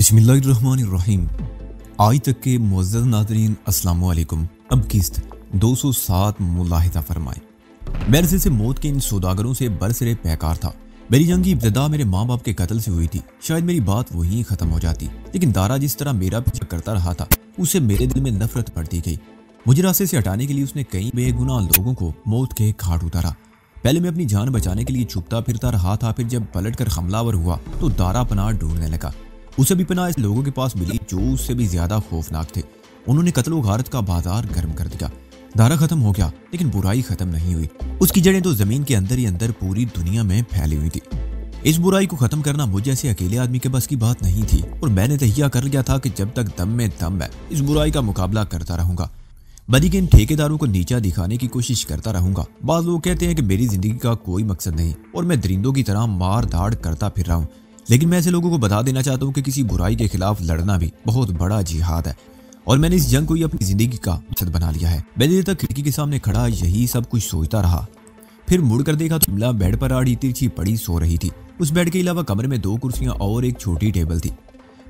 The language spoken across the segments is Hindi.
बिस्मिल्लाहिर्रहमानिर्रहीम। आज तक के मुअज़्ज़ज़ नाज़रीन अस्सलाम वालेकुम। अब किस्त 207 मुलाहिज़ा फरमाएं। मैं अरसे से मौत के इन सौदागरों से बरसरे पैकार था। मेरी जंग की इब्तिदा मेरे माँ बाप के कत्ल से हुई थी। शायद मेरी बात वहीं ख़त्म हो जाती, लेकिन दारा जिस तरह मेरा पीछा करता रहा था उससे मेरे दिल में नफरत बढ़ती गई। मुझे रास्ते से हटाने के लिए उसने कई बेगुनाह लोगों को मौत के घाट उतारा। पहले मैं अपनी जान बचाने के लिए छुपता फिरता रहा था, फिर जब पलट कर हमलावर हुआ तो दारा पनाह ढूंढने लगा। उसे भी पनाह इस लोगों के पास मिली जो उससे भी ज्यादा खौफनाक थे। उन्होंने कत्ल व गारत का बाजार गर्म कर दिया। दारा खत्म हो गया, लेकिन बुराई खत्म नहीं हुई। उसकी जड़ें तो जमीन के अंदर ही अंदर पूरी दुनिया में फैली हुई थी। इस बुराई को खत्म करना मुझ जैसे अकेले आदमी के बस की बात नहीं थी, और मैंने तहिया कर लिया था कि जब तक दम में दम है इस बुराई का मुकाबला करता रहूंगा। बदी के इन ठेकेदारों को नीचा दिखाने की कोशिश करता रहूंगा। बाज़ लोग कहते हैं कि मेरी जिंदगी का कोई मकसद नहीं और मैं दरिंदों की तरह मार धाड़ करता फिर रहा हूँ, लेकिन मैं ऐसे लोगों को बता देना चाहता हूँ कि किसी बुराई के खिलाफ लड़ना भी बहुत बड़ा जिहाद है, और मैंने इस जंग को ही अपनी जिंदगी का मकसद बना लिया है। मैं देर तक खिड़की के सामने खड़ा यही सब कुछ सोचता रहा, फिर मुड़कर देखा तो शिमला बेड पर आड़ी तिरछी पड़ी सो रही थी। उस बेड के अलावा कमरे में 2 कुर्सियां और एक छोटी टेबल थी।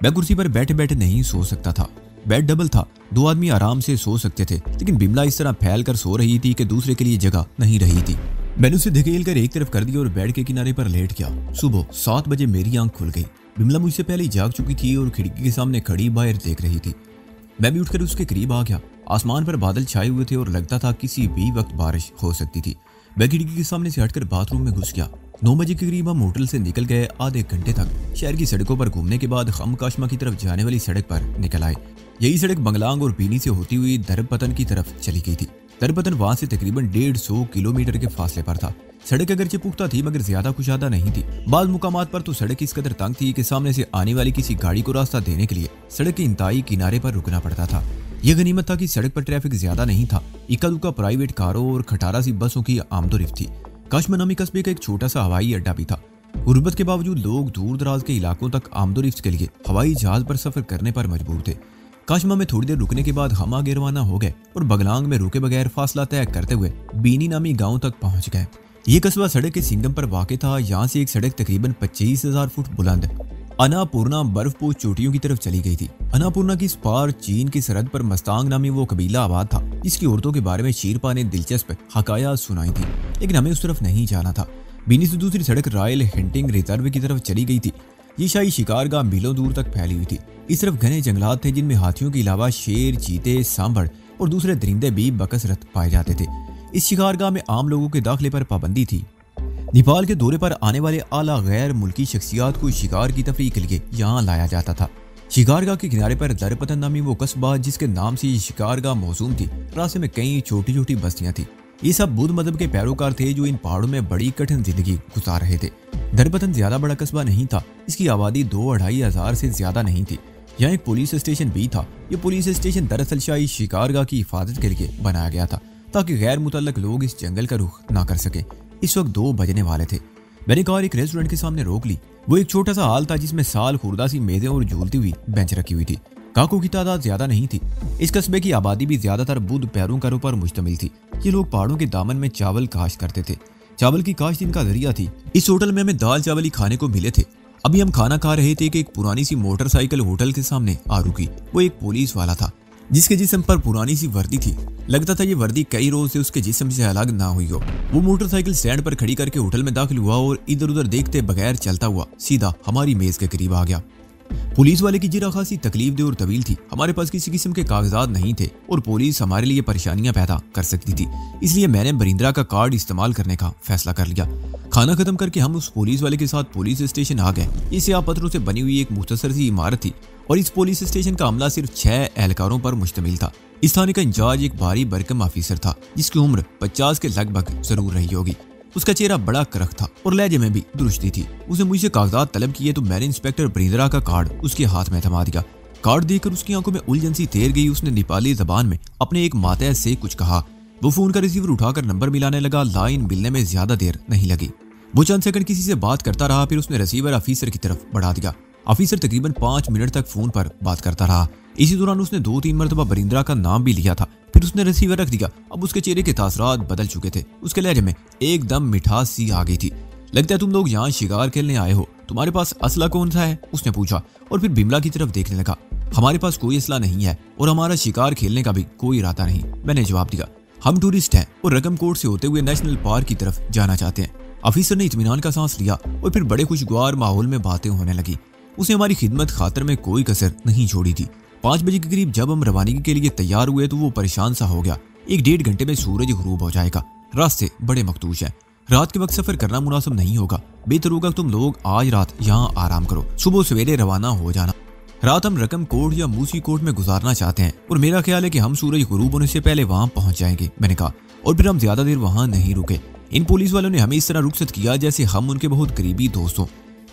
मैं कुर्सी पर बैठे बैठे नहीं सो सकता था। बेड डबल था, 2 आदमी आराम से सो सकते थे, लेकिन बिमला इस तरह फैल कर सो रही थी कि दूसरे के लिए जगह नहीं रही थी। मैंने उसे धकेल कर एक तरफ कर दिया और बेड के किनारे पर लेट गया। सुबह 7 बजे मेरी आंख खुल गई। बिमला मुझसे पहले ही जाग चुकी थी और खिड़की के सामने खड़ी बाहर देख रही थी। मैं भी उठकर उसके करीब आ गया। आसमान पर बादल छाए हुए थे और लगता था किसी भी वक्त बारिश हो सकती थी। मैं खिड़की के सामने से हटकर बाथरूम में घुस गया। 9 बजे के करीब हम होटल से निकल गए। आधे घंटे तक शहर की सड़कों पर घूमने के बाद हम काशमा की तरफ जाने वाली सड़क पर निकल आए। यही सड़क बंगलांग और बीनी से होती हुई दरपतन की तरफ चली गई थी। दरपतन वहां से तकरीबन 150 किलोमीटर के फासले पर था। सड़क अगरचे पुख्ता थी मगर ज्यादा कुशादा नहीं थी। बाज़ मुकामात पर तो सड़क इस कदर तंग थी कि सामने से आने वाली किसी गाड़ी को रास्ता देने के लिए सड़क के इंतहाई किनारे पर रुकना पड़ता था। यह गनीमत था कि सड़क पर ट्रैफिक ज्यादा नहीं था। इक्का दुक्का प्राइवेट कारों और खटारा सी बसों की आमदोरफ्त थी। काशमा नामी कस्बे का एक छोटा सा हवाई अड्डा भी था। गुर्बत के बावजूद लोग दूर दराज के इलाकों तक आमदोरफ्त के लिए हवाई जहाज पर सफर करने पर मजबूर थे। काशमा में थोड़ी देर रुकने के बाद हम आगे रवाना हो गए और बगलांग में रुके बगैर फासला तय करते हुए बीनी नामी गांव तक पहुंच गए। ये कस्बा सड़क के सिंगम पर वाक़ था। यहाँ से एक सड़क तकरीबन 25,000 फुट बुलंद अन्नापूर्णा बर्फपोश चोटियों की तरफ चली गई थी। अन्नापूर्णा की इस पार चीन की सरहद पर मस्तांग नामी वो कबीला आबाद था जिसकी औरतों के बारे में शीरपा ने दिलचस्प हकाया सुनाई थी, लेकिन हमें उस तरफ नहीं जाना था। बीनी से दूसरी सड़क रॉयल हंटिंग रिजर्व की तरफ चली गई थी। ये शाही शिकारगाह मीलों दूर तक फैली हुई थी। इस तरफ घने जंगलात थे जिनमें हाथियों के अलावा शेर, चीते, सांभर और दूसरे दरिंदे भी बकसरत पाए जाते थे। इस शिकारगाह में आम लोगों के दाखिले पर पाबंदी थी। नेपाल के दौरे पर आने वाले आला गैर मुल्की शख्सियात को शिकार की तफरीह के लिए यहाँ लाया जाता था। शिकारगाह के किनारे पर दरपतन नामी वो कस्बा जिसके नाम से ये शिकारगाह मौसूम थी, रास्ते में कई छोटी छोटी बस्तियां थी। ये सब बुद्ध मजहब के पैरोकार थे जो इन पहाड़ों में बड़ी कठिन जिंदगी गुजार रहे थे। दरपतन ज्यादा बड़ा कस्बा नहीं था। इसकी आबादी 2-2.5 हजार से ज्यादा नहीं थी। यहाँ एक पुलिस स्टेशन भी था। ये पुलिस स्टेशन दरअसल शाही शिकारगाह की हिफाजत के लिए बनाया गया था ताकि गैर मुतल्लक लोग इस जंगल का रुख ना कर सके। इस वक्त 2 बजने वाले थे। मैंने कार एक रेस्टोरेंट के सामने रोक ली। वो एक छोटा सा हाल था जिसमें साल खुर्दा सी मेजें और झूलती हुई बेंच रखी हुई थी। काकों की तादाद ज्यादा नहीं थी। इस कस्बे की आबादी भी ज्यादातर बुद्ध पैरोकारों पर मुश्तमिल थी। ये लोग पहाड़ों के दामन में चावल काश्त करते थे। चावल की काश्त इनका जरिया थी। इस होटल में हमें दाल चावल ही खाने को मिले थे। अभी हम खाना खा रहे थे कि एक पुरानी सी मोटरसाइकिल होटल के सामने आ रुकी। वो एक पुलिस वाला था जिसके जिस्म पर पुरानी सी वर्दी थी। लगता था ये वर्दी कई रोज से उसके जिस्म से अलग ना हुई हो। वो मोटरसाइकिल स्टैंड पर खड़ी करके होटल में दाखिल हुआ और इधर उधर देखते बगैर चलता हुआ सीधा हमारी मेज के करीब आ गया। पुलिस वाले की जिरा खासी तकलीफ और तवील थी। हमारे पास किसी किस्म के कागजात नहीं थे और पुलिस हमारे लिए परेशानियां पैदा कर सकती थी, इसलिए मैंने बरिंद्रा का कार्ड इस्तेमाल करने का फैसला कर लिया। खाना खत्म करके हम उस पुलिस वाले के साथ पुलिस स्टेशन आ गए। ये स्याह पत्थरों से बनी हुई एक मुख्तसर सी इमारत थी और इस पुलिस स्टेशन का अमला सिर्फ 6 एहलकारों पर मुश्तमिल था। इस थाने का इंचार्ज एक भारी भरकम ऑफिसर था जिसकी उम्र 50 के लगभग जरूर रही होगी। उसका चेहरा बड़ा करख था और लहजे में भी दुरुस्ती थी। उसने मुझसे कागजात तलब किए तो मैंने इंस्पेक्टर बरिंद्रा का कार्ड उसके हाथ में थमा दिया। कार्ड देखकर उसकी आंखों में उलझन सी तैर गई। उसने नेपाली जबान में अपने एक मातहत से कुछ कहा। वो फोन का रिसीवर उठाकर नंबर मिलाने लगा। लाइन मिलने में ज्यादा देर नहीं लगी। वो चंद सेकंड किसी से बात करता रहा, फिर उसने रिसीवर ऑफिसर की तरफ बढ़ा दिया। ऑफिसर तकरीबन 5 मिनट तक फोन पर बात करता रहा। इसी दौरान उसने 2-3 मरतबा बरिंद्रा का नाम भी लिया था। फिर उसने रिसीवर रख दिया। अब उसके चेहरे के तासरात बदल चुके थे। उसके लहजे में एकदम मिठास सी आ गई थी। लगता है तुम लोग यहाँ शिकार खेलने आए हो, तुम्हारे पास असला कौन सा है? उसने पूछा और फिर बिमला की तरफ देखने लगा। हमारे पास कोई असला नहीं है और हमारा शिकार खेलने का भी कोई इरादा नहीं, मैंने जवाब दिया। हम टूरिस्ट हैं और रकम कोट से होते हुए नेशनल पार्क की तरफ जाना चाहते हैं। ऑफिसर ने इत्मीनान का सांस लिया और फिर बड़े खुशगवार माहौल में बातें होने लगी। उसने हमारी खिदमत खातर में कोई कसर नहीं छोड़ी थी। 5 बजे के करीब जब हम रवानगी के लिए तैयार हुए तो वो परेशान सा हो गया। 1-1.5 घंटे में सूरज गुरूब हो जाएगा, रास्ते बड़े मखदूश हैं, रात के वक्त सफर करना मुनासिब नहीं होगा, बेहतर होगा तुम लोग आज रात यहाँ आराम करो, सुबह सवेरे रवाना हो जाना। रात हम रकम कोट या मूसी कोट में गुजारना चाहते हैं और मेरा ख्याल है कि हम सूरज गुरूब होने से पहले वहां पहुंच जाएंगे, मैंने कहा। और फिर हम ज्यादा देर वहां नहीं रुके। इन पुलिस वालों ने हमें इस तरह रुखसत किया जैसे हम उनके बहुत करीबी दोस्त हों।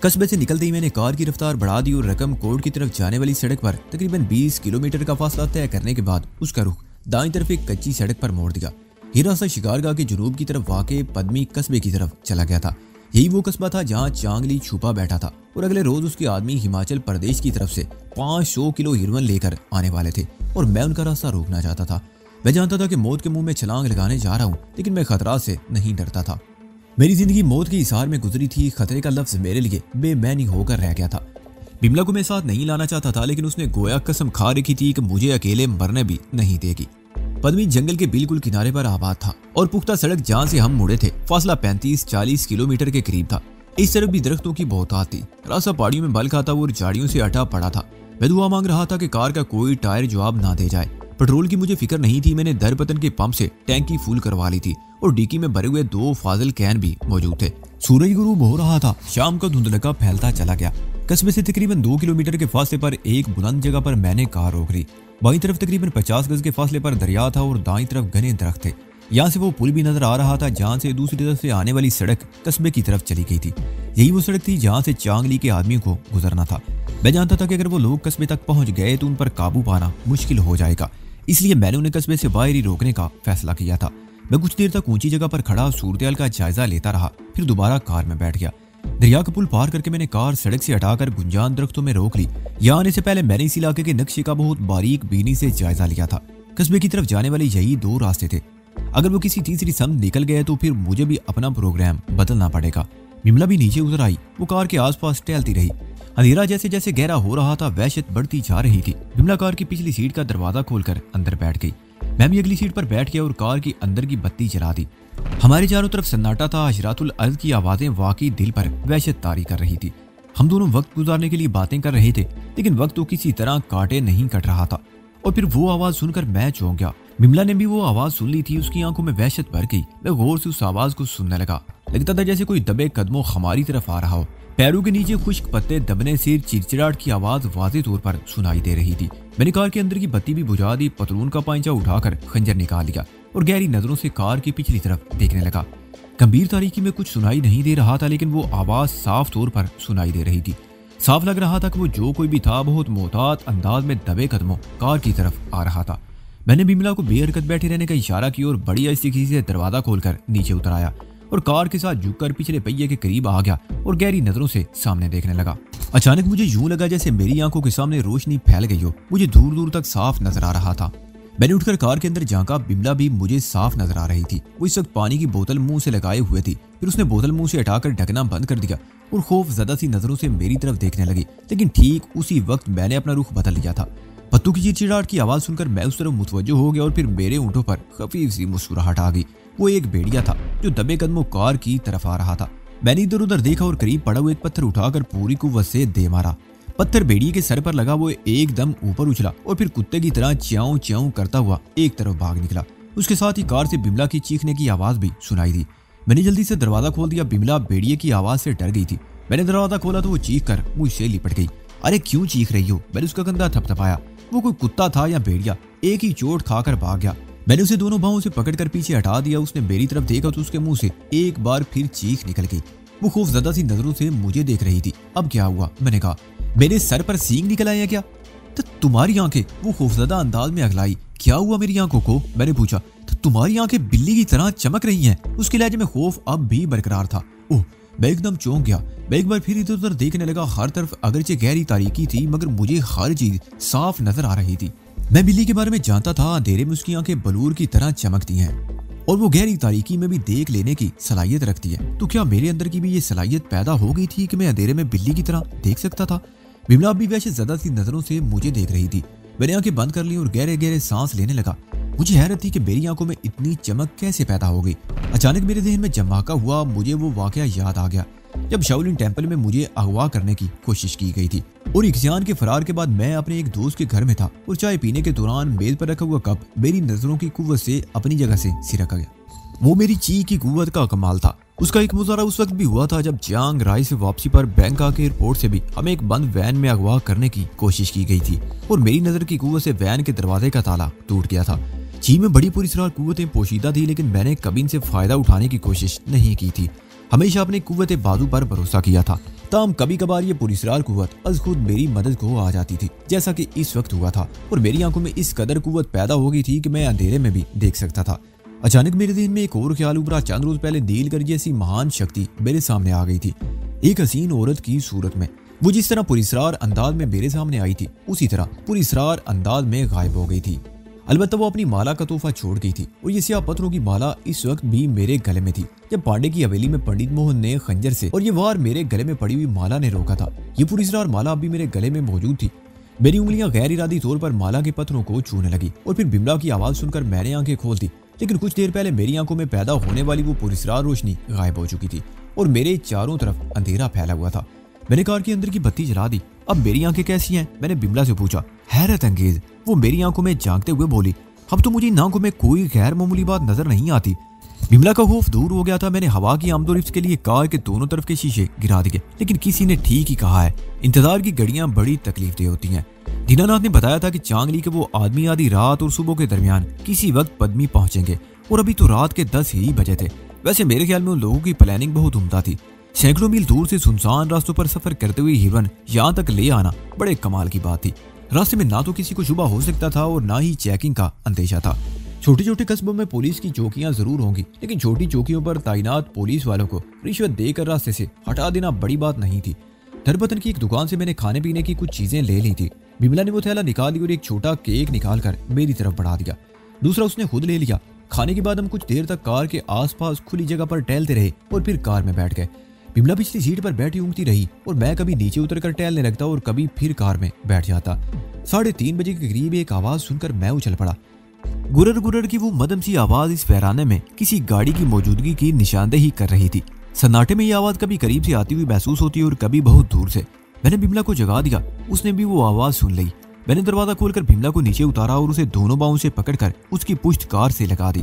कस्बे से निकलते ही मैंने कार की रफ्तार बढ़ा दी और रकम कोट की तरफ जाने वाली सड़क पर तकरीबन 20 किलोमीटर का फासला तय करने के बाद उसका रुख दाईं तरफ एक कच्ची सड़क पर मोड़ दिया। ये रास्ता शिकारगाह के जुनूब की तरफ वाक़े पद्मी कस्बे की तरफ चला गया था। यही वो कस्बा था जहाँ चांगली छुपा बैठा था और अगले रोज उसके आदमी हिमाचल प्रदेश की तरफ से 500 किलो हिरवन लेकर आने वाले थे और मैं उनका रास्ता रोकना चाहता था। मैं जानता था कि मौत के मुंह में छलांग लगाने जा रहा हूँ, लेकिन मैं खतरा से नहीं डरता था। मेरी जिंदगी मौत के इशार में गुजरी थी। खतरे का लफ्ज मेरे लिए बेमैनी होकर रह गया था। बिमला को मैं साथ नहीं लाना चाहता था, लेकिन उसने गोया कसम खा रखी थी कि मुझे अकेले मरने भी नहीं देगी। पद्मी जंगल के बिल्कुल किनारे पर आबाद था और पुख्ता सड़क जहां से हम मुड़े थे फासला 35-40 किलोमीटर के करीब था। इस तरफ भी दरख्तों की बहुतात थी। रास्ता पहाड़ियों में बल खाता और झाड़ियों से अटा पड़ा था। मैं दुआ मांग रहा था कि कार का कोई टायर जवाब ना दे जाए। पेट्रोल की मुझे फिक्र नहीं थी। मैंने दरपतन के पंप से टैंकी फुल करवा ली थी और डिक्की में भरे हुए 2 फाजल कैन भी मौजूद थे। सूरज गुरूब हो रहा था। शाम का धुंधलका फैलता चला गया। कस्बे से तकरीबन 2 किलोमीटर के फासले पर एक बुलंद जगह पर मैंने कार रोक ली। बाईं तरफ तकरीबन 50 गज के फासले पर दरिया था और दाईं तरफ घने दरख्त थे। यहाँ से वो पुल भी नजर आ रहा था जहाँ से दूसरी तरफ से आने वाली सड़क कस्बे की तरफ चली गई थी। यही वो सड़क थी जहाँ से चांगली के आदमियों को गुजरना था। मैं जानता था कि अगर वो लोग कस्बे तक पहुंच गए तो उन पर काबू पाना मुश्किल हो जाएगा, इसलिए मैंने उन्हें कस्बे से बाहर ही रोकने का फैसला किया था। मैं कुछ देर तक ऊंची जगह पर खड़ा सूरतेहाल का जायजा लेता रहा, फिर दोबारा कार में बैठ गया। दरिया का पुल पार करके मैंने कार सड़क से हटाकर गुंजान दरख्तों में रोक ली। यहाँ आने से पहले मैंने इस इलाके के नक्शे का बहुत बारीक बीनी से जायजा लिया था। कस्बे की तरफ जाने वाले यही 2 रास्ते थे। अगर वो किसी तीसरी सम निकल गए तो फिर मुझे भी अपना प्रोग्राम बदलना पड़ेगा। बिमला भी नीचे उतर आई। वो कार के आसपास टहलती रही। अंधेरा जैसे जैसे गहरा हो रहा था वहशत बढ़ती जा रही थी। बिमला कार की पिछली सीट का दरवाजा खोलकर अंदर बैठ गई। मैं भी अगली सीट पर बैठ गया और कार की अंदर की बत्ती जला दी। हमारे चारों तरफ सन्नाटा था। हजरातुल अर्ज की आवाजें वाकई दिल पर वहशत तारी कर रही थी। हम दोनों वक्त गुजारने के लिए बातें कर रहे थे, लेकिन वक्त तो किसी तरह कांटे नहीं कट रहा था। और फिर वो आवाज सुनकर मैं चौंक गया। बिमला ने भी वो आवाज सुन ली थी। उसकी आंखों में वहशत भर गई। मैं गौर से उस आवाज को सुनने लगा। लगता था जैसे कोई दबे कदमों हमारी तरफ आ रहा हो। पैरों के नीचे खुश्क पत्ते दबने से चिड़चिड़ाहट की आवाज वाज़ेह तौर पर सुनाई दे रही थी। मैंने कार के अंदर की बत्ती भी बुझा दी, पतलून का पांचा उठाकर खंजर निकाल लिया और गहरी नजरों से कार की पिछली तरफ देखने लगा। गंभीर तारीकी में कुछ सुनाई नहीं दे रहा था, लेकिन वो आवाज साफ तौर पर सुनाई दे रही थी। साफ लग रहा था कि वो जो कोई भी था बहुत मोहतात अंदाज में दबे कदमों कार की तरफ आ रहा था। मैंने बिमला को बेहरकत बैठे रहने का इशारा किया और बड़ी आहिस्ते से दरवाजा खोलकर नीचे उतर आया और कार के साथ झुककर पिछले पहिए के करीब आ गया और गहरी नजरों से सामने देखने लगा। अचानक मुझे यूं लगा जैसे मेरी आंखों के सामने रोशनी फैल गई हो। मुझे दूर दूर तक साफ नजर आ रहा था। मैंने उठकर कार के अंदर झांका। बिमला भी मुझे साफ नजर आ रही थी। वो इस वक्त पानी की बोतल मुंह से लगाए हुए थी। फिर उसने बोतल मुंह से हटाकर ढकना बंद कर दिया और खौफ ज़्यादा सी नजरों से मेरी तरफ देखने लगी। लेकिन ठीक उसी वक्त मैंने अपना रुख बदल लिया था। पत्तों की चिड़चिड़ाहट की आवाज सुनकर मैं उस तरफ मुतवज्जो हो गया और फिर मेरे होंठों पर खफीफ सी मुस्कुराहट आ गई। वो एक भेड़िया था जो दबे कदमों कार की तरफ आ रहा था। मैंने इधर उधर देखा और करीब पड़ा हुआ एक पत्थर उठाकर पूरी कुव्वत से दे मारा। पत्थर भेड़िए के सर पर लगा। वो एकदम ऊपर उछला और फिर कुत्ते की तरह च्याऊं च्याऊं करता हुआ एक तरफ भाग निकला। उसके साथ ही कार से बिमला की चीखने की आवाज भी सुनाई दी। मैंने जल्दी से दरवाजा खोल दिया। बिमला भेड़िए की आवाज से डर गई थी। मैंने दरवाजा खोला तो वो चीख कर मुझसे लिपट गई। अरे क्यों चीख रही हो? मैंने उसका कंधा थपथपाया। वो कोई कुत्ता था या भेड़िया, एक ही चोट खाकर भाग गया। मैंने उसे दोनों बाहों से पकड़कर पीछे हटा दिया। उसने मेरी तरफ देखा तो उसके मुंह से एक बार फिर चीख निकल गई। वो खौफजदा सी नजरों से मुझे देख रही थी। अब क्या हुआ? मैंने कहा। मेरे सर पर सींग निकल आए हैं क्या? तो तुम्हारी आंखें? वो खौफजदा अंदाज में अगलाई। क्या हुआ मेरी आंखों को? मैंने पूछा। तो तुम्हारी आंखें बिल्ली की तरह चमक रही हैं। उसके लहजे में खौफ अब भी बरकरार था। ओह, मैं एकदम चौंक गया। मैं एक बार फिर इधर उधर देखने लगा। हर तरफ अगरचे गहरी तारीकी थी, मगर मुझे हर चीज साफ नजर आ रही थी। मैं बिल्ली के बारे में जानता था। अंधेरे में उसकी आंखें बलूर की तरह चमकती हैं। और वो गहरी तारीकी में भी देख लेने की सलाहियत रखती है। तो क्या मेरे अंदर की भी ये सलाहियत पैदा हो गई थी कि मैं अंधेरे में बिल्ली की तरह देख सकता था? बिमला भी वैसे ज्यादा सी नजरों से मुझे देख रही थी। मैंने आंखें बंद कर ली और गहरे गहरे सांस लेने लगा। मुझे हैरत थी कि मेरी आंखों में इतनी चमक कैसे पैदा हो गई। अचानक मेरे जहन में जमाका हुआ। मुझे वो वाकया याद आ गया जब शाओलिन टेंपल में मुझे अगवा करने की कोशिश की गई थी और इक्सियान के फरार के बाद मैं अपने एक दोस्त के घर में था और चाय पीने के दौरान मेज पर रखा हुआ कप मेरी नजरों की कुव्वत से अपनी जगह से सिरका गया। वो मेरी ची की कुव्वत का कमाल था। उसका एक मुजाहरा उस वक्त भी हुआ था जब चियांग राय से वापसी पर बैंकॉक एयरपोर्ट से भी हमें एक बंद वैन में अगवा करने की कोशिश की गई थी और मेरी नजर की कुव्वत से वैन के दरवाजे का ताला टूट गया था। ची में बड़ी पुरस्कार कुव्वतें पोशीदा थी, लेकिन मैंने कभी इनसे फायदा उठाने की कोशिश नहीं की थी। हमेशा अपनी कुव्वत बाजू पर भरोसा किया था। ताम कभी कभार ये पुरस्कार कुव्वत अज खुद मेरी मदद को आ जाती थी, जैसा कि इस वक्त हुआ था, और मेरी आंखों में इस कदर कुव्वत पैदा हो गई थी कि मैं अंधेरे में भी देख सकता था। अचानक मेरे दिन में एक और ख्याल उभरा। चंद रोज पहले नीलकर जैसी महान शक्ति मेरे सामने आ गई थी, एक हसीन औरत की सूरत में। वो जिस तरह पुरस्कार अंदाज में मेरे सामने आई थी, उसी तरह पुरस्कार अंदाज में गायब हो गई थी। अलबत्ता वो अपनी माला का तोहफा छोड़ गई थी और ये स्याह पत्थरों की माला इस वक्त भी मेरे गले में थी। जब पांडे की हवेली में पंडित मोहन ने खंजर से और ये वार मेरे गले में पड़ी हुई माला ने रोका था, ये पुरस्कार माला अभी मेरे गले में मौजूद थी। मेरी उंगलियां गैर इरादी तौर पर माला के पत्थरों को छूने लगी और फिर बिमला की आवाज सुनकर मैंने आंखें खोल दी। लेकिन कुछ देर पहले मेरी आंखों में पैदा होने वाली वो पुरस्कार रोशनी गायब हो चुकी थी और मेरे चारों तरफ अंधेरा फैला हुआ था। मैंने कार के अंदर की बत्ती जला दी। अब मेरी आंखें कैसी हैं? मैंने बिमला से पूछा। हैरत अंगेज वो मेरी आंखों में झांकते हुए बोली, अब तो मुझे इन आंखों में कोई गैर मामूली बात नजर नहीं आती। बिमला का खौफ दूर हो गया था। मैंने हवा की आमदोरफ्त के लिए कार के दोनों तरफ के शीशे गिरा दिए, लेकिन किसी ने ठीक ही कहा है, इंतजार की घड़ियां बड़ी तकलीफदेह होती हैं। दीनानाथ ने बताया था कि चांगली के वो आदमी आधी रात और सुबह के दरमियान किसी वक्त पद्मी पहुंचेंगे और अभी तो रात के 10 ही बजे थे। वैसे मेरे ख्याल में उन लोगों की प्लानिंग बहुत उम्दा थी। सैकड़ों मील दूर से सुनसान रास्तों पर सफर करते हुए हिरन यहाँ तक ले आना बड़े कमाल की बात थी। रास्ते में ना तो किसी को शुबा हो सकता था और ना ही चेकिंग का अंदेशा था। छोटे छोटे कस्बों में पुलिस की चौकियां जरूर होंगी, लेकिन छोटी चौकियों पर तैनात पुलिस वालों को रिश्वत देकर रास्ते से हटा देना बड़ी बात नहीं थी। धरपतन की एक दुकान से मैंने खाने पीने की कुछ चीजें ले ली थी। बिमला ने वो थैला निकाल ली और एक छोटा केक निकालकर मेरी तरफ बढ़ा दिया। दूसरा उसने खुद ले लिया। खाने के बाद हम कुछ देर तक कार के आसपास खुली जगह पर टहलते रहे और फिर कार में बैठ गए। बिमला पिछली सीट पर बैठी ऊँगती रही और मैं कभी नीचे उतरकर टहलने लगता और कभी फिर कार में बैठ जाता। 3:30 बजे के करीब एक आवाज सुनकर मैं उछल पड़ा। गुरर गुरर की वो मदम सी आवाज इस वीराने में किसी गाड़ी की मौजूदगी की निशानदेही कर रही थी। सन्नाटे में ये आवाज कभी करीब से आती हुई महसूस होती और कभी बहुत दूर से। मैंने बिमला को जगा दिया, उसने भी वो आवाज सुन ली। मैंने दरवाजा खोलकर बिमला को नीचे उतारा और उसे दोनों बाहों से पकड़कर उसकी पुश्त कार से लगा दी।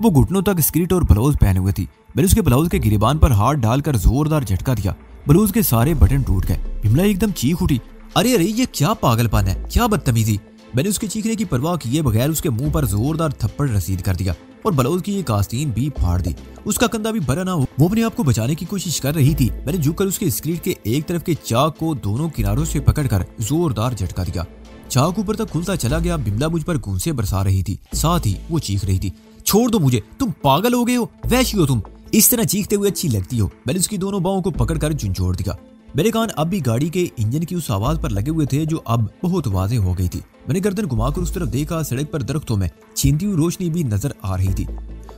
वो घुटनों तक स्कर्ट और ब्लाउज पहने हुए थी। मैंने उसके ब्लाउज के गिरेबान पर हाथ डालकर जोरदार झटका दिया। ब्लाउज के सारे बटन टूट गए। बिमला एकदम चीख उठी, अरे अरे ये क्या पागलपन है, क्या बदतमीजी। मैंने उसके चीखने की परवाह किए बगैर उसके मुंह पर जोरदार थप्पड़ रसीद कर दिया और ब्लाउज की एक आस्तीन भी फाड़ दी। उसका कंधा भी भरा ना हो। वो अपने आप को बचाने की कोशिश कर रही थी। मैंने झुककर उसके स्कर्ट के एक तरफ के चाक को दोनों किनारों से पकड़कर जोरदार झटका दिया। चाक ऊपर तक खुलता चला गया। बिमला मुझ पर गूंसे बरसा रही थी, साथ ही वो चीख रही थी, छोड़ दो मुझे, तुम पागल हो गए हो, वैशी हो तुम, इस तरह चीखते हुए अच्छी लगती हो। मैंने उसकी दोनों बाहों को पकड़कर झुंझोड़ दिया। मेरे कान अब भी गाड़ी के इंजन की उस आवाज पर लगे हुए थे जो अब बहुत वाज़ेह हो गई थी। मैंने गर्दन घुमाकर उस तरफ देखा। सड़क पर दरख्तों में छीनती हुई रोशनी भी नजर आ रही थी।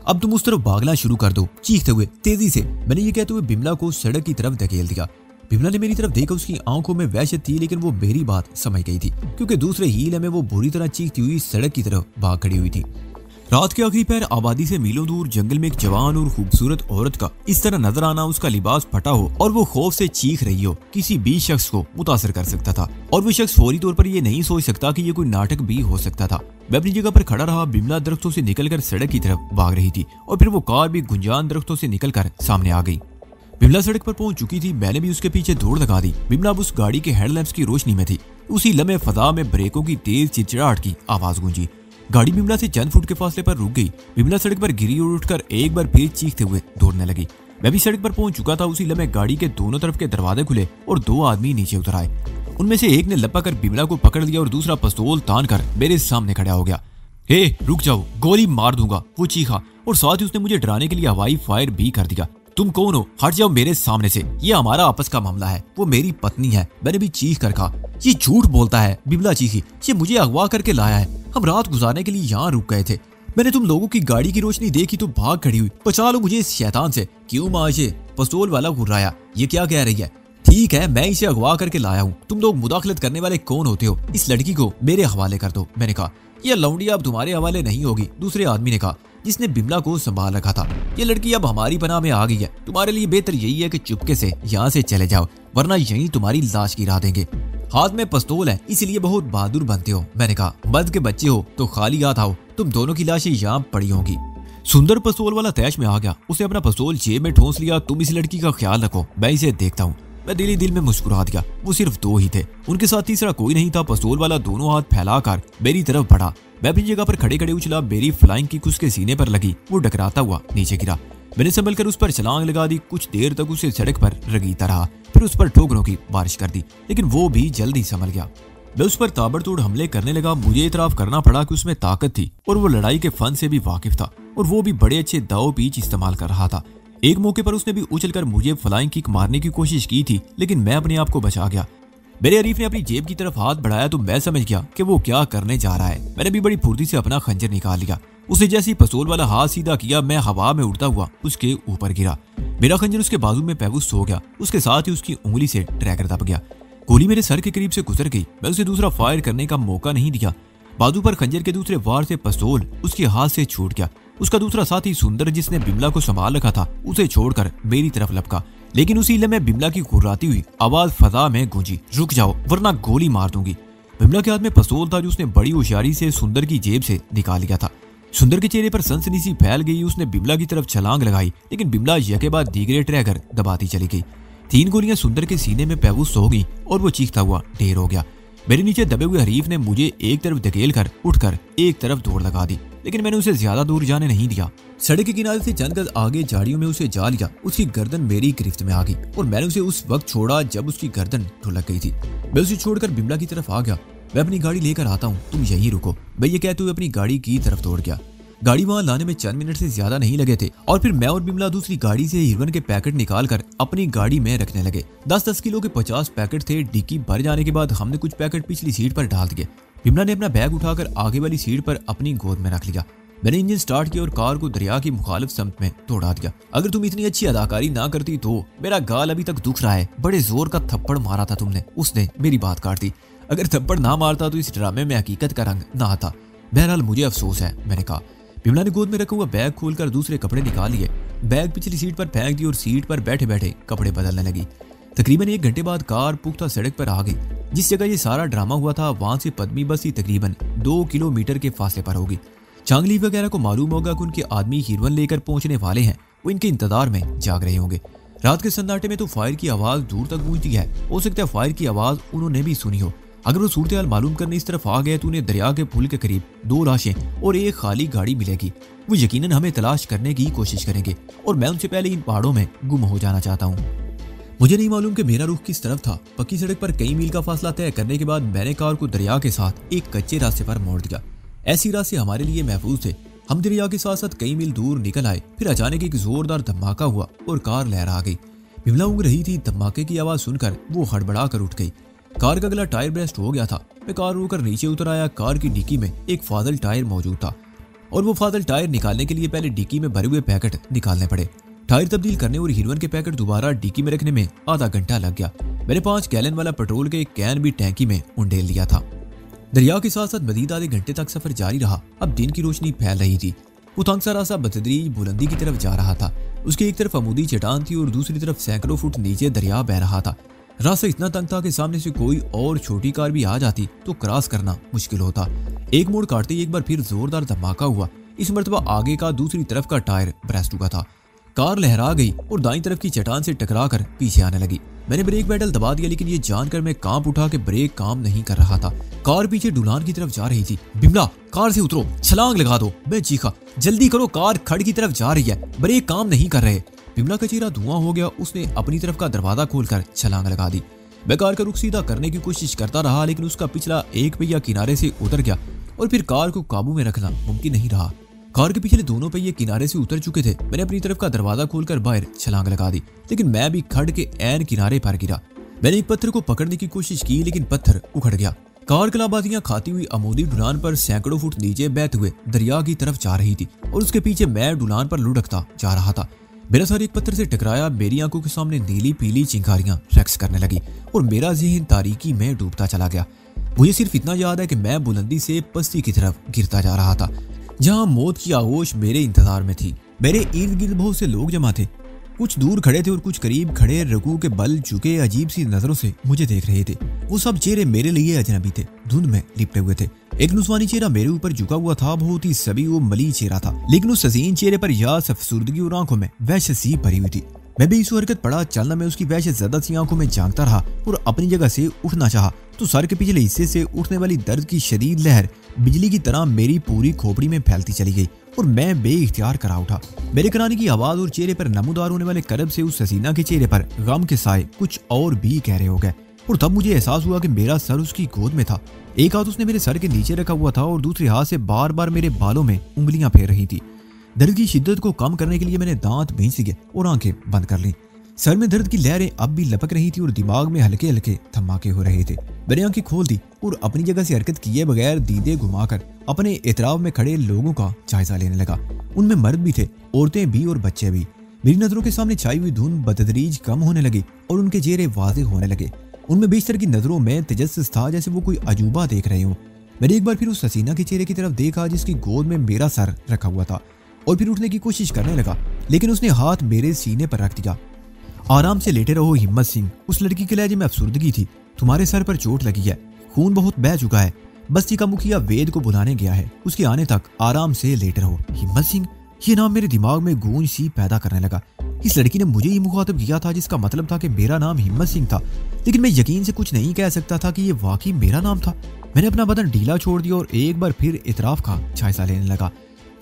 अब तुम उस तरफ भागना शुरू कर दो, चीखते हुए तेजी से। मैंने ये कहते हुए बिमला को सड़क की तरफ धकेल दिया। बिमला ने मेरी तरफ देखा। उसकी आंखों में वहशत थी, लेकिन वो मेरी बात समझ गई थी, क्योंकि दूसरे हील में वो बुरी तरह चीखती हुई सड़क की तरफ भाग खड़ी हुई थी। रात के आखिरी पैर आबादी से मीलों दूर जंगल में एक जवान और खूबसूरत औरत का इस तरह नजर आना, उसका लिबास फटा हो और वो खौफ से चीख रही हो, किसी भी शख्स को मुतासर कर सकता था। और वो शख्स फौरी तौर पर ये नहीं सोच सकता कि ये कोई नाटक भी हो सकता था। मैं अपनी जगह पर खड़ा रहा। बिमला दरख्तों से निकलकर सड़क की तरफ भाग रही थी और फिर वो कार भी गुंजान दरख्तों से निकलकर सामने आ गई। बिमला सड़क पर पहुंच चुकी थी। मैंने भी उसके पीछे दौड़ लगा दी। बिमला उस गाड़ी के हेडलैम्प्स की रोशनी में थी। उसी लम्हे फजा में ब्रेकों की तेज चिड़चिड़ाहट की आवाज गूंजी। गाड़ी बिमला से चंद फुट के फासले पर रुक गई। बिमला सड़क पर गिरी और उठकर एक बार फिर चीखते हुए दौड़ने लगी। मैं भी सड़क पर पहुंच चुका था। उसी लम्हे गाड़ी के दोनों तरफ के दरवाजे खुले और 2 आदमी नीचे उतर आए। उनमें से एक ने लपक कर बिमला को पकड़ लिया और दूसरा पिस्तौल तान कर मेरे सामने खड़ा हो गया। हे रुक जाओ, गोली मार दूंगा, वो चीखा और साथ ही उसने मुझे डराने के लिए हवाई फायर भी कर दिया। तुम कौन हो? हट जाओ मेरे सामने से, ये हमारा आपस का मामला है, वो मेरी पत्नी है। मैंने भी चीख कर कहा। ये झूठ बोलता है, बिमला चीखी। ये मुझे अगवा करके लाया है, हम रात गुजारने के लिए यहाँ रुक गए थे। मैंने तुम लोगों की गाड़ी की रोशनी देखी तो भाग खड़ी हुई। बचा लो मुझे इस शैतान से। क्यों माशे? पिस्तौल वाला घुर्राया। ये क्या कह रही है? ठीक है, मैं इसे अगवा करके लाया हूँ। तुम लोग मुदाखलत करने वाले कौन होते हो? इस लड़की को मेरे हवाले कर दो। मैंने कहा यह लौंडी अब तुम्हारे हवाले नहीं होगी। दूसरे आदमी ने कहा जिसने बिमला को संभाल रखा था। ये लड़की अब हमारी पनाह में आ गई है। तुम्हारे लिए बेहतर यही है कि चुपके से यहाँ से चले जाओ, वरना यहीं तुम्हारी लाश गिरा देंगे। हाथ में पिस्तौल है, इसीलिए बहुत बहादुर बनते हो। मैंने कहा मर्द के बच्चे हो तो खाली हाथ आओ, तुम दोनों की लाशें यहाँ पड़ी होंगी। सुंदर पिस्तौल वाला तैश में आ गया। उसने अपना पिस्तौल जेब में ठोंस लिया। तुम इस लड़की का ख्याल रखो, मैं इसे देखता हूँ। मैं दिल ही दिल में मुस्कुरा दिया। वो सिर्फ दो ही थे, उनके साथ तीसरा कोई नहीं था। पिस्तौल वाला दोनों हाथ फैलाकर मेरी तरफ बढ़ा। मैं अपनी जगह पर खड़े खड़े उछला। मेरी फ्लाइंग किक उसके सीने पर लगी। वो डकराता हुआ नीचे गिरा। मैंने संभल कर उस पर छलांग लगा दी। कुछ देर तक उसे सड़क पर रगीता रहा, फिर उस पर ठोकरों की बारिश कर दी, लेकिन वो भी जल्दी संभल गया। मैं उस पर ताबड़तोड़ हमले करने लगा। मुझे इतराफ करना पड़ा कि उसमें ताकत थी और वो लड़ाई के फन से भी वाकिफ था, और वो भी बड़े अच्छे दाव पीच इस्तेमाल कर रहा था। एक मौके पर उसने भी उछलकर मुझे फ्लाइंग किक मारने की कोशिश की थी, लेकिन मैं अपने आप को बचा गया। मेरे हरीफ ने अपनी जेब की तरफ हाथ बढ़ाया तो मैं समझ गया कि वो क्या करने जा रहा है। मैंने भी बड़ी फुर्ती से अपना खंजर निकाल लिया। उसने जैसे ही पिस्तौल वाला हाथ सीधा किया, मैं हवा में उड़ता हुआ उसके ऊपर गिरा। मेरा खंजर उसके बाजू में महफूज हो गया। उसके साथ ही उसकी उंगली से ट्रैगर दब गया। गोली मेरे सर के करीब से गुजर गई। मैं उसे दूसरा फायर करने का मौका नहीं दिया। बाजू पर खंजर के दूसरे वार से पिस्तौल उसके हाथ से छूट गया। उसका दूसरा साथी सुंदर, जिसने बिमला को संभाल रखा था, उसे छोड़कर मेरी तरफ लपका, लेकिन उसी लम्हे बिमला की घुर्राती हुई आवाज फजा में गूंजी, रुक जाओ वरना गोली मार दूंगी। बिमला के हाथ में पिस्तौल था जो उसने बड़ी होशियारी से सुंदर की जेब से निकाल लिया था। सुंदर के चेहरे पर सनसनी सी फैल गई। उसने बिमला की तरफ छलांग लगाई, लेकिन बिमला यके बाद दीगरे ट्रैगर दबाती चली गई। 3 गोलियां सुंदर के सीने में महफूज हो गई और वो चीखता हुआ ढेर हो गया। मेरे नीचे दबे हुए हरीफ ने मुझे एक तरफ धकेल कर उठकर एक तरफ दौड़ लगा दी, लेकिन मैंने उसे ज्यादा दूर जाने नहीं दिया। सड़क के किनारे से चंद गज आगे झाड़ियों में उसे जा लिया। उसकी गर्दन मेरी गिरफ्त में आ गई और मैंने उसे उस वक्त छोड़ा जब उसकी गर्दन ढुलक गई थी। मैं उसे छोड़कर बिमला की तरफ आ गया। मैं अपनी गाड़ी लेकर आता हूँ, तुम यहीं रुको। मैं ये कहते हुए अपनी गाड़ी की तरफ दौड़ गया। गाड़ी वहां लाने में चंद मिनट से ज्यादा नहीं लगे थे और फिर मैं और बिमला दूसरी गाड़ी से हीरोइन के पैकेट निकालकर अपनी गाड़ी में रखने लगे। 10-10 किलो के 50 पैकेट थे। डिक्की भर जाने के बाद हमने कुछ पैकेट पिछली सीट पर डाल दिए। बिमला ने अपना बैग उठाकर आगे वाली सीट पर अपनी गोद में रख लिया। मैंने इंजन स्टार्ट किया और कार को दरिया की मुखालिफ समत में दौड़ा दिया। अगर तुम इतनी अच्छी अदाकारी ना करती तो। मेरा गाल अभी तक दुख रहा है, बड़े जोर का थप्पड़ मारा था तुमने। उसने मेरी बात काट दी। अगर थप्पड़ ना मारता तो इस ड्रामे में हकीकत का रंग ना आता। बहरहाल मुझे अफसोस है, मैंने कहा। बिमला ने गोद में रखा हुआ बैग खोलकर दूसरे कपड़े निकाल लिए, बैग पिछली सीट पर फेंक दी और सीट पर बैठे बैठे कपड़े बदलने लगी। तकरीबन 1 घंटे बाद कार पुख्ता सड़क पर आ गई। जिस जगह ये सारा ड्रामा हुआ था वहां से पद्मी बस्ती तकरीबन 2 किलोमीटर के फासले पर होगी। चांगली वगैरह को मालूम होगा कि उनके आदमी हीरोइन लेकर पहुंचने वाले हैं। वो इनके इंतजार में जाग रहे होंगे। रात के सन्नाटे में तो फायर की आवाज दूर तक गूंजती है। हो सकता है फायर की आवाज उन्होंने भी सुनी हो। अगर वो सूरत हाल मालूम करने इस तरफ आ गए तो उन्हें दरिया के पुल के करीब 2 लाशें और एक खाली गाड़ी मिलेगी। वो यकीनन हमें तलाश करने की कोशिश करेंगे और मैं उनसे पहले इन पहाड़ों में गुम हो जाना चाहता हूँ। मुझे नहीं मालूम कि मेरा रुख किस तरफ था। पक्की सड़क पर कई मील का फासला तय करने के बाद मैंने कार को दरिया के साथ एक कच्चे रास्ते पर मोड़ दिया। ऐसी रास्ते हमारे लिए महफूज थे। हम दरिया के साथ साथ कई मील दूर निकल आए। फिर अचानक एक जोरदार धमाका हुआ और कार लहरा गई। बिमला ऊँग रही थी। धमाके की आवाज सुनकर वो हड़बड़ा कर उठ गई। कार का अगला टायर ब्रेस्ट हो गया था। मैं कार रोकर नीचे उतर आया। कार की डिक्की में एक फाजल टायर मौजूद था और वो फाजल टायर निकालने के लिए पहले डिक्की में भरे हुए पैकेट निकालने पड़े। टायर तब्दील करने और हीरोइन के पैकेट दोबारा डिक्की में रखने में आधा घंटा लग गया। मैंने 5 गैलन वाला पेट्रोल के एक कैन भी टैंकी में उंडेल लिया था। दरिया के साथ साथ मजीद आधे घंटे तक सफर जारी रहा। अब दिन की रोशनी फैल रही थी। वो तंग सा रास्ता बतदरीज बुलंदी की तरफ जा रहा था। उसकी एक तरफ अमूदी चट्टान थी और दूसरी तरफ सैकड़ों फुट नीचे दरिया बह रहा था। रास्ता इतना तंग था कि सामने से कोई और छोटी कार भी आ जाती तो क्रॉस करना मुश्किल होता। एक मोड़ काटते ही एक बार फिर जोरदार धमाका हुआ। इस मर्तबा आगे का दूसरी तरफ का टायर ब्रेस्ट हुआ था। कार लहरा गई और दाईं तरफ की चट्टान से टकराकर पीछे आने लगी। मैंने ब्रेक पेडल दबा दिया, लेकिन ये जानकर मैं कांप उठा कि ब्रेक काम नहीं कर रहा था। कार पीछे ढुलान की तरफ जा रही थी। बिमला, कार से उतरो, छलांग लगा दो। मैं चीखा, जल्दी करो, कार खड़ की तरफ जा रही है, ब्रेक काम नहीं कर रहे। बिमला का चेहरा धुआं हो गया। उसने अपनी तरफ का दरवाजा खोलकर छलांग लगा दी। मैं कार का रुख सीधा करने की कोशिश करता रहा, लेकिन उसका पिछला एक पहिया किनारे से उतर गया और फिर कार को काबू में रखना मुमकिन नहीं रहा। कार के पिछले दोनों पहिए किनारे से उतर चुके थे। मैंने अपनी तरफ का दरवाजा खोलकर बाहर छलांग लगा दी, लेकिन मैं भी खड़ के ऐन किनारे पर गिरा। मैंने एक पत्थर को पकड़ने की कोशिश की, लेकिन पत्थर उखड़ गया। कार कलाबाजियां खाती हुई अमूदी ढुलान पर सैकड़ों फुट नीचे बहते हुए दरिया की तरफ जा रही थी और उसके पीछे मैं ढुलान पर लुढ़कता जा रहा था। मेरा सर एक पत्थर से टकराया, मेरी आंखों के सामने नीली पीली चिंगारियां रक्स करने लगी और मेरा ज़हन तारीकी में डूबता चला गया। मुझे सिर्फ इतना याद है कि मैं बुलंदी से पस्ती की तरफ गिरता जा रहा था, जहां मौत की आगोश मेरे इंतजार में थी। मेरे इर्द गिर्द बहुत से लोग जमा थे, कुछ दूर खड़े थे और कुछ करीब खड़े रकू के बल झुके अजीब सी नजरों से मुझे देख रहे थे। वो सब चेहरे मेरे लिए अजनबी थे, धुंध में लिपटे हुए थे। एक नुस्वानी चेहरा मेरे ऊपर झुका हुआ था, बहुत ही सभी वो मली चेहरा था, लेकिन उस हसीन चेहरे पर यास अफसुर्दगी और आंखों में वहशत सी भरी हुई थी। मैं भी इस हरकत पड़ा चलना में उसकी वहशत ज़्यादा सी आंखों में झांकता रहा और अपनी जगह से उठना चाहा तो सर के पिछले हिस्से से उठने वाली दर्द की शदीद लहर बिजली की तरह मेरी पूरी खोपड़ी में फैलती चली गई और मैं बेइख्तियार करा उठा। मेरे कराने की आवाज और चेहरे पर नमूदार होने वाले करब से उस हसीना के चेहरे पर गम के साए कुछ और भी गहरे हो गए और तब मुझे एहसास हुआ कि मेरा सर उसकी गोद में था। एक हाथ उसने मेरे सर के नीचे रखा हुआ था और दूसरे हाथ से बार बार मेरे बालों में उंगलियां फेर रही थी। दर्द की शिद्दत को कम करने के लिए मैंने दांत भींच लिए और आंखें बंद कर ली। सर में दर्द की लहरें अब भी लपक रही थी और दिमाग में हल्के हल्के धमाके हो रहे थे। मैंने आंखें खोल दी और अपनी जगह से हरकत किए बगैर दीदे घुमाकर अपने इतराव में खड़े लोगों का जायजा लेने लगा। उनमें मर्द भी थे, औरतें भी और बच्चे भी। मेरी नजरों के सामने छाई हुई धुंध बतदरीज कम होने लगी और उनके चेहरे वाज़ेह होने लगे। उनमें बेशतर की नजरों में तजस्सुस था, जैसे वो कोई अजूबा देख रहे हो। मैंने एक बार फिर उस हसीना के चेहरे की तरफ देखा जिसकी गोद में मेरा सर रखा हुआ था और फिर उठने की कोशिश करने लगा, लेकिन उसने हाथ मेरे सीने पर रख दिया। आराम से लेटे रहो हिम्मत सिंह, उस लड़की के लहजे में अफसुर्दगी थी। तुम्हारे सर पर चोट लगी है, खून बहुत बह चुका है। बस्ती का मुखिया वेद को बुलाने गया है, उसके आने तक आराम से लेटे रहो। हिम्मत सिंह, ये नाम मेरे दिमाग में गूंज सी पैदा करने लगा। इस लड़की ने मुझे ही मुखातिब किया था, जिसका मतलब था कि मेरा नाम हिम्मत सिंह था, लेकिन मैं यकीन से कुछ नहीं कह सकता था कि ये वाकई मेरा नाम था। मैंने अपना बदन ढीला छोड़ दिया और एक बार फिर इतराफ का जायजा लेने लगा।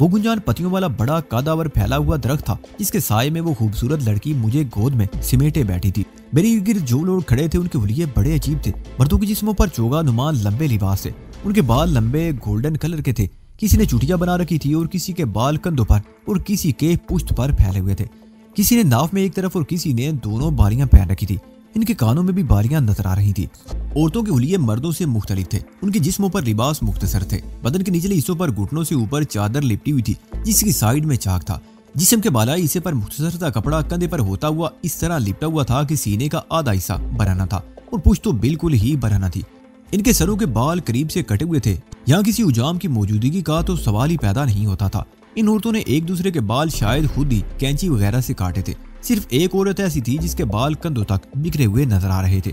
वो गुंजान पत्तियों वाला बड़ा कदावर फैला हुआ दरख्त था, जिसके साये में वो खूबसूरत लड़की मुझे गोद में सिमेटे बैठी थी। मेरे इर्द गिर्द जो लोग खड़े थे उनके हुलिये बड़े अजीब थे। मर्दों के जिस्मों पर चोगा नुमा लंबे लिबास थे, उनके बाल लंबे गोल्डन कलर के थे। किसी ने चुटिया बना रखी थी और किसी के बाल कंधों पर और किसी के पुश्त पर फैले हुए थे। किसी ने नाफ में एक तरफ और किसी ने दोनों बालियां पहन रखी थी। इनके कानों में भी बालियां नजर आ रही थी। औरतों के हुलिये मर्दों से मुख्तलिफ थे, उनके जिस्मों पर लिबास मुख्तसर थे। बदन के निचले हिस्सों पर घुटनों से ऊपर चादर लिपटी हुई थी, जिसकी साइड में चाक था। जिस्म के बालाई हिस्से पर मुख्तसर सा कपड़ा कंधे पर होता हुआ इस तरह लिपटा हुआ था कि सीने का आधा हिस्सा बराना था और पुश्त तो बिल्कुल ही बराना थी। इनके सरों के बाल करीब से कटे हुए थे। यहाँ किसी उजाम की मौजूदगी का तो सवाल ही पैदा नहीं होता था। इन औरतों ने एक दूसरे के बाल शायद खुद ही कैंची वगैरह से काटे थे। सिर्फ एक औरत ऐसी थी जिसके बाल कंधों तक बिखरे हुए नजर आ रहे थे।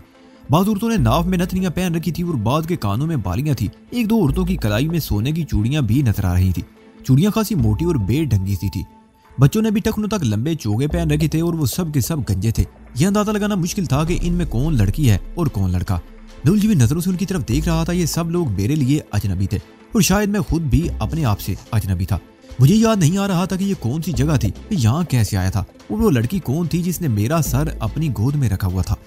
बाद औरतों ने नाव में नथनियां पहन रखी थी और बाद के कानों में बालियां थी। एक दो औरतों की कलाई में सोने की चूड़ियां भी नजर आ रही थी। चूड़ियां खासी मोटी और बेढंगी सी थी। बच्चों ने भी टखनों तक लंबे चोगे पहन रखे थे और वो सब के सब गंजे थे। यह अंदाजा लगाना मुश्किल था कि इनमें कौन लड़की है और कौन लड़का। मैं उलझी हुई नजरों से उनकी तरफ देख रहा था। ये सब लोग मेरे लिए अजनबी थे और शायद मैं खुद भी अपने आप से अजनबी था। मुझे याद नहीं आ रहा था कि ये कौन सी जगह थी, मैं यहाँ कैसे आया था और वो लड़की कौन थी जिसने मेरा सर अपनी गोद में रखा हुआ था।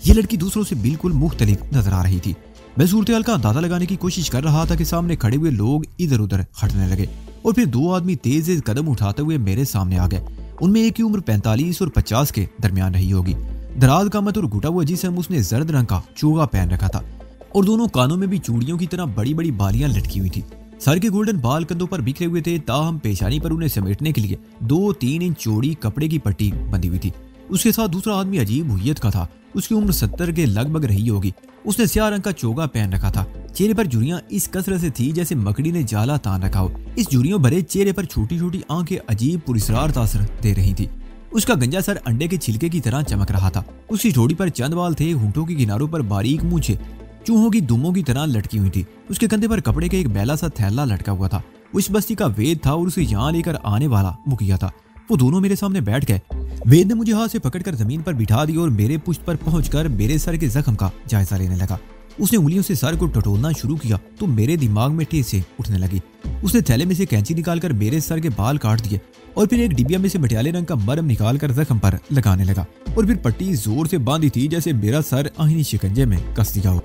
ये लड़की दूसरों से बिल्कुल मुख्तलिफ नजर आ रही थी। मैं सूरत-ए-हाल का अंदाजा लगाने की कोशिश कर रहा था कि सामने खड़े हुए लोग इधर उधर हटने लगे और फिर दो आदमी तेज कदम उठाते हुए मेरे सामने आ गए। उनमें एक की उम्र 45 और 50 के दरमियान रही होगी। दराज कामत और घुटा हुआ जिस्म, उसने जर्द रंग का चोगा पहन रखा था और दोनों कानों में भी चूड़ियों की तरह बड़ी बड़ी बालियां लटकी हुई थी। सर के गोल्डन बाल कंधों पर बिखरे हुए थे, ताहम पेशानी पर उन्हें समेटने के लिए 2-3 इंच चौड़ी कपड़े की पट्टी बंधी हुई थी। उसके साथ दूसरा आदमी अजीब हुय्यत का था। उसकी उम्र 70 के लगभग रही होगी। उसने स्याह रंग का चोगा पहन रखा था। चेहरे पर झुर्रियां इस कसरत से थी जैसे मकड़ी ने जाला तान रखा हो। इस झुर्रियों भरे चेहरे पर छोटी छोटी आंखें अजीब पुरस्कार तासर दे रही थी। उसका गंजा सर अंडे के छिलके की तरह चमक रहा था। उसकी ठोड़ी पर चंद बाल थे, होंठों के किनारों पर बारीक मूंछें चूहों की दुमों की तरह लटकी हुई थी। उसके कंधे पर कपड़े का एक बैला सा थैला लटका हुआ था। वो इस बस्ती का वेद था और उसे यहाँ लेकर आने वाला मुखिया था। वो दोनों मेरे सामने बैठ गए। वेद ने मुझे हाथ से पकड़कर जमीन पर बिठा दिया और मेरे पुश्त पर पहुंचकर मेरे सर के जख्म का जायजा लेने लगा। उसने उंगलियों से सर को टटोलना शुरू किया तो मेरे दिमाग में ठेसें उठने लगी। उसने थैले में से कैंची निकालकर मेरे सर के बाल काट दिए और फिर एक डिबिया में से मटियाले रंग का मरहम निकालकर जख्म पर लगाने लगा और फिर पट्टी जोर से बांधी थी जैसे मेरा सर आहिनी शिकंजे में कस दिया हो।